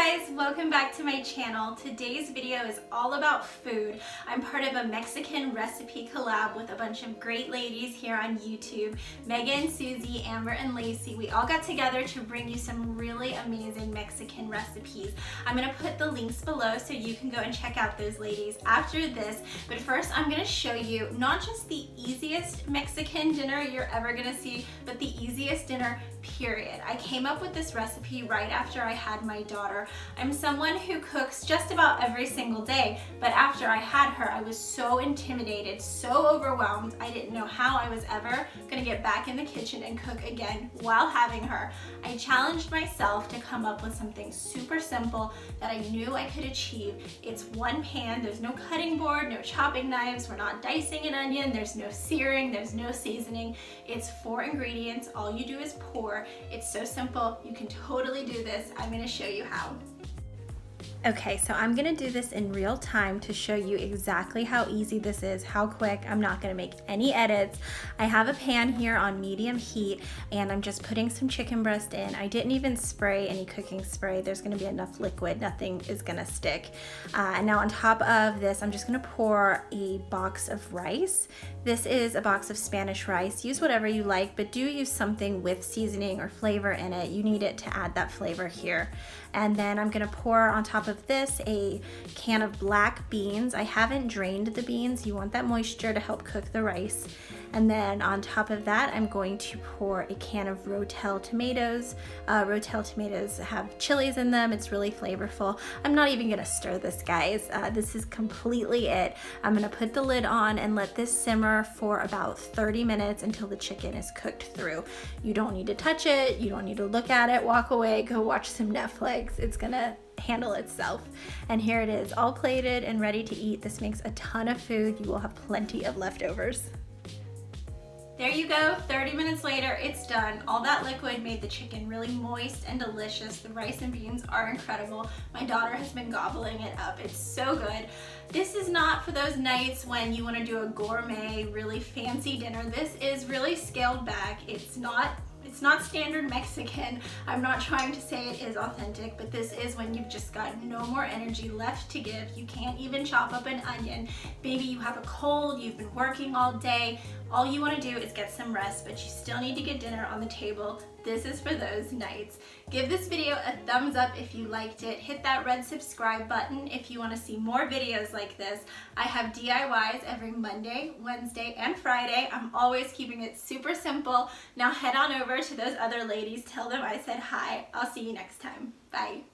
guys, welcome back to my channel. Today's video is all about food. I'm part of a Mexican recipe collab with a bunch of great ladies here on YouTube. Megan, Susie, Amber, and Lacey. We all got together to bring you some really amazing Mexican recipes. I'm gonna put the links below so you can go and check out those ladies after this. But first, I'm gonna show you not just the easiest Mexican dinner you're ever gonna see, but the easiest dinner period. I came up with this recipe right after I had my daughter. I'm someone who cooks just about every single day, but after I had her, I was so intimidated, so overwhelmed. I didn't know how I was ever gonna get back in the kitchen and cook again while having her. I challenged myself to come up with something super simple that I knew I could achieve. It's one pan, there's no cutting board, no chopping knives, we're not dicing an onion, there's no searing, there's no seasoning. It's 4 ingredients, all you do is pour. It's so simple, you can totally do this. I'm gonna show you how. Okay, so I'm gonna do this in real time to show you exactly how easy this is, how quick. I'm not gonna make any edits. I have a pan here on medium heat and I'm just putting some chicken breast in. I didn't even spray any cooking spray. There's gonna be enough liquid, nothing is gonna stick. And now on top of this, I'm just gonna pour a box of rice. This is a box of Spanish rice. Use whatever you like, but do use something with seasoning or flavor in it. You need it to add that flavor here. And then I'm gonna pour on top of this a can of black beans. I haven't drained the beans. You want that moisture to help cook the rice. And then on top of that, I'm going to pour a can of Rotel tomatoes. Rotel tomatoes have chilies in them. It's really flavorful. I'm not even gonna stir this, guys. This is completely it. I'm gonna put the lid on and let this simmer for about 30 minutes until the chicken is cooked through. You don't need to touch it. You don't need to look at it, walk away, go watch some Netflix. It's gonna handle itself. And here it is, all plated and ready to eat. This makes a ton of food. You will have plenty of leftovers. There you go, 30 minutes later, it's done. All that liquid made the chicken really moist and delicious. The rice and beans are incredible. My daughter has been gobbling it up. It's so good. This is not for those nights when you want to do a gourmet, really fancy dinner. This is really scaled back. It's not standard Mexican. I'm not trying to say it is authentic, but this is when you've just got no more energy left to give. You can't even chop up an onion. Maybe you have a cold, you've been working all day. All you want to do is get some rest, but you still need to get dinner on the table. This is for those nights. Give this video a thumbs up if you liked it. Hit that red subscribe button if you want to see more videos like this. I have DIYs every Monday, Wednesday, and Friday. I'm always keeping it super simple. Now head on over to those other ladies. Tell them I said hi. I'll see you next time. Bye.